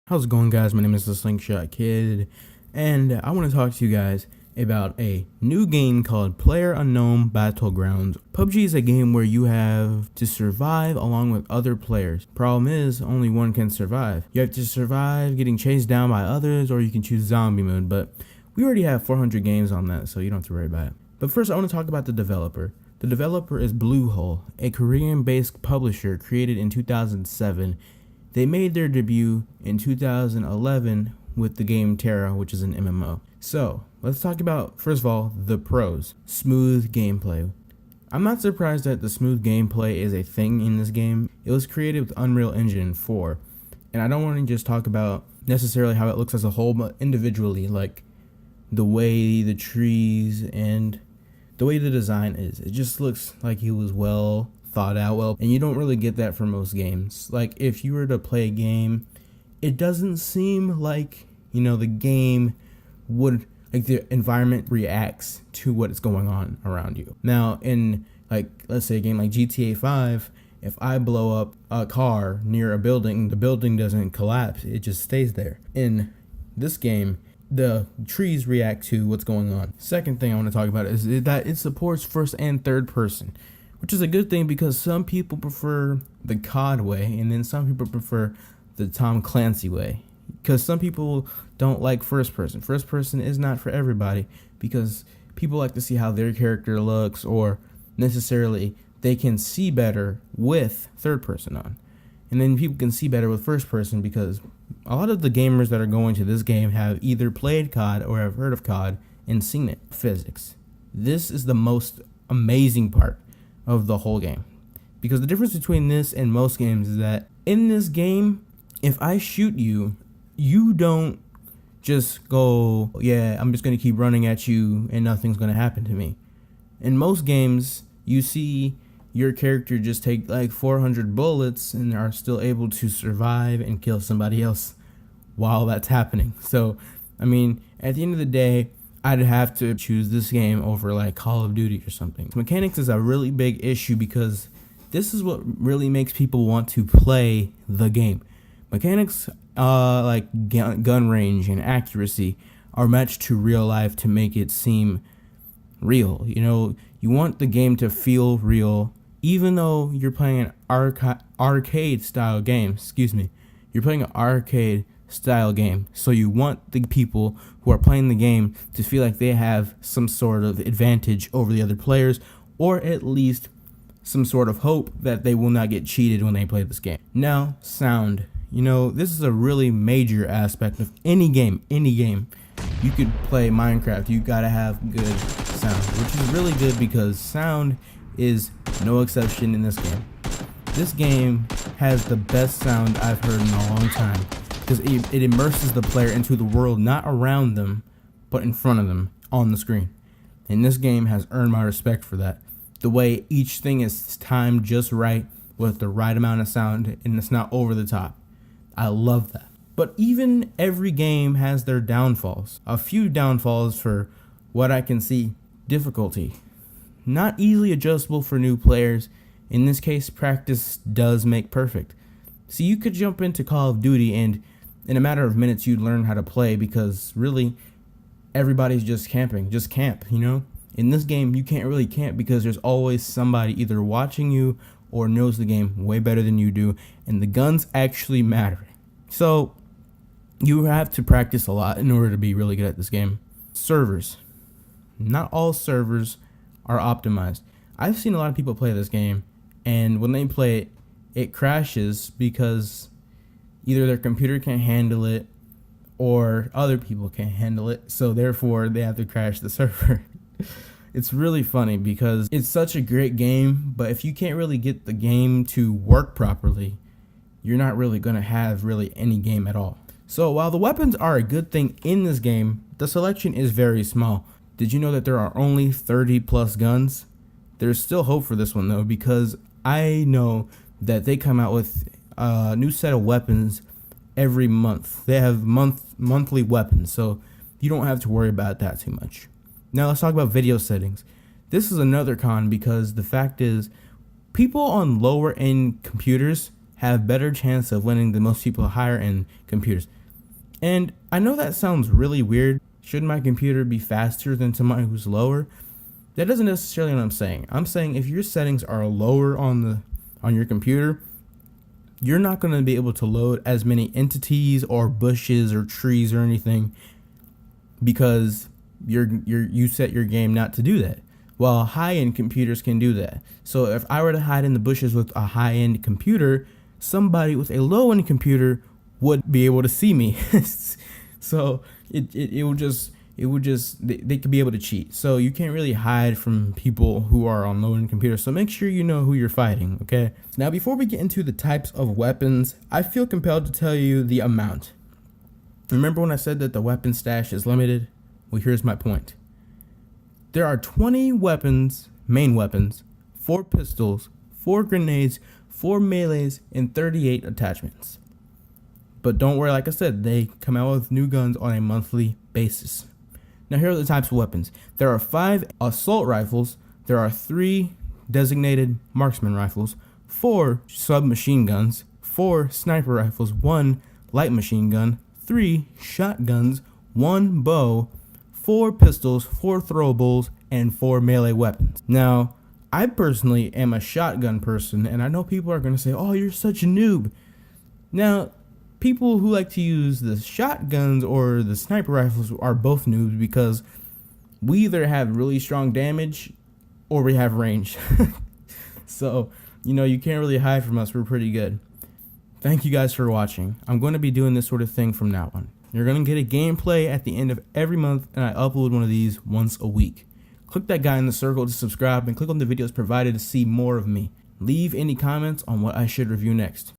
How's it going, guys? My name is the Slingshot Kid, and I want to talk to you guys about a new game called Playerunknown Battlegrounds. PUBG is a game where you have to survive along with other players. Problem is, only one can survive. You have to survive getting chased down by others, or you can choose zombie mode, but we already have 400 games on that, so you don't have to worry about it. But first, I want to talk about the developer. The developer is Bluehole, a Korean-based publisher created in 2007. They made their debut in 2011 with the game Terra, which is an MMO. So, let's talk about, first of all, the pros. Smooth gameplay. I'm not surprised that the smooth gameplay is a thing in this game. It was created with Unreal Engine 4. And I don't want to just talk about necessarily how it looks as a whole, but individually, like the way the trees and the way the design is. It just looks like it was well thought out well, and you don't really get that from most games. Like, if you were to play a game, it doesn't seem like, the game would, like, the environment reacts to what is going on around you. Now, in, like, let's say a game like GTA 5, if I blow up a car near a building, the building doesn't collapse, it just stays there. In this game, the trees react to what's going on. Second thing I want to talk about is that it supports first and third person, which is a good thing because some people prefer the COD way and then some people prefer the Tom Clancy way. Because some people don't like first person. First person is not for everybody because people like to see how their character looks, or necessarily they can see better with third person on. And then people can see better with first person because a lot of the gamers that are going to this game have either played COD or have heard of COD and seen it. Physics. This is the most amazing part of the whole game, because the difference between this and most games is that in this game, if I shoot you, you don't just go, yeah, I'm just going to keep running at you and nothing's going to happen to me. In most games, you see your character just take like 400 bullets and are still able to survive and kill somebody else while that's happening. So, at the end of the day, I'd have to choose this game over like Call of Duty or something. Mechanics is a really big issue because this is what really makes people want to play the game. Mechanics, like gun range and accuracy, are matched to real life to make it seem real. You want the game to feel real, even though you're playing an arcade style game. You're playing an arcade style game, so you want the people who are playing the game to feel like they have some sort of advantage over the other players, or at least some sort of hope that they will not get cheated when they play this game. Now, sound. This is a really major aspect of any game. You could play Minecraft, you gotta have good sound, which is really good because sound is no exception in this game. This game has the best sound I've heard in a long time, because it immerses the player into the world, not around them, but in front of them on the screen. And this game has earned my respect for that. The way each thing is timed just right with the right amount of sound, and it's not over the top. I love that. But even every game has their downfalls. A few downfalls for what I can see. Difficulty. Not easily adjustable for new players. In this case, practice does make perfect. See, you could jump into Call of Duty and in a matter of minutes you'd learn how to play, because really everybody's just camping. Just camp, In this game, you can't really camp because there's always somebody either watching you or knows the game way better than you do, and the guns actually matter. So you have to practice a lot in order to be really good at this game. Servers. Not all servers are optimized. I've seen a lot of people play this game, and when they play it, it crashes because either their computer can't handle it or other people can't handle it, so therefore they have to crash the server. It's really funny because it's such a great game, but if you can't really get the game to work properly, you're not really going to have really any game at all. So while the weapons are a good thing in this game, the selection is very small. Did you know that there are only 30 plus guns? There's still hope for this one though, because I know that they come out with a new set of weapons every month. They have monthly weapons, so you don't have to worry about that too much. Now let's talk about video settings. This is another con because the fact is, people on lower end computers have better chance of winning than most people higher end computers. And I know that sounds really weird. Should my computer be faster than somebody who's lower? That doesn't necessarily what I'm saying. I'm saying if your settings are lower on your computer, you're not going to be able to load as many entities or bushes or trees or anything because you set your game not to do that. While high-end computers can do that. So if I were to hide in the bushes with a high-end computer, somebody with a low-end computer would be able to see me. So it would just they could be able to cheat. So you can't really hide from people who are on low-end computers. So make sure you know who you're fighting, okay? Now, before we get into the types of weapons, I feel compelled to tell you the amount. Remember when I said that the weapon stash is limited? Well, here's my point. There are 20 weapons, main weapons, 4 pistols, 4 grenades, 4 melees, and 38 attachments. But don't worry, like I said, they come out with new guns on a monthly basis. Now here are the types of weapons. There are 5 assault rifles, there are 3 designated marksman rifles, 4 submachine guns, 4 sniper rifles, 1 light machine gun, 3 shotguns, 1 bow, 4 pistols, 4 throwables, and 4 melee weapons. Now, I personally am a shotgun person, and I know people are going to say, oh, you're such a noob. Now, people who like to use the shotguns or the sniper rifles are both noobs because we either have really strong damage or we have range. So, you can't really hide from us. We're pretty good. Thank you guys for watching. I'm going to be doing this sort of thing from now on. You're going to get a gameplay at the end of every month, and I upload one of these once a week. Click that guy in the circle to subscribe, and click on the videos provided to see more of me. Leave any comments on what I should review next.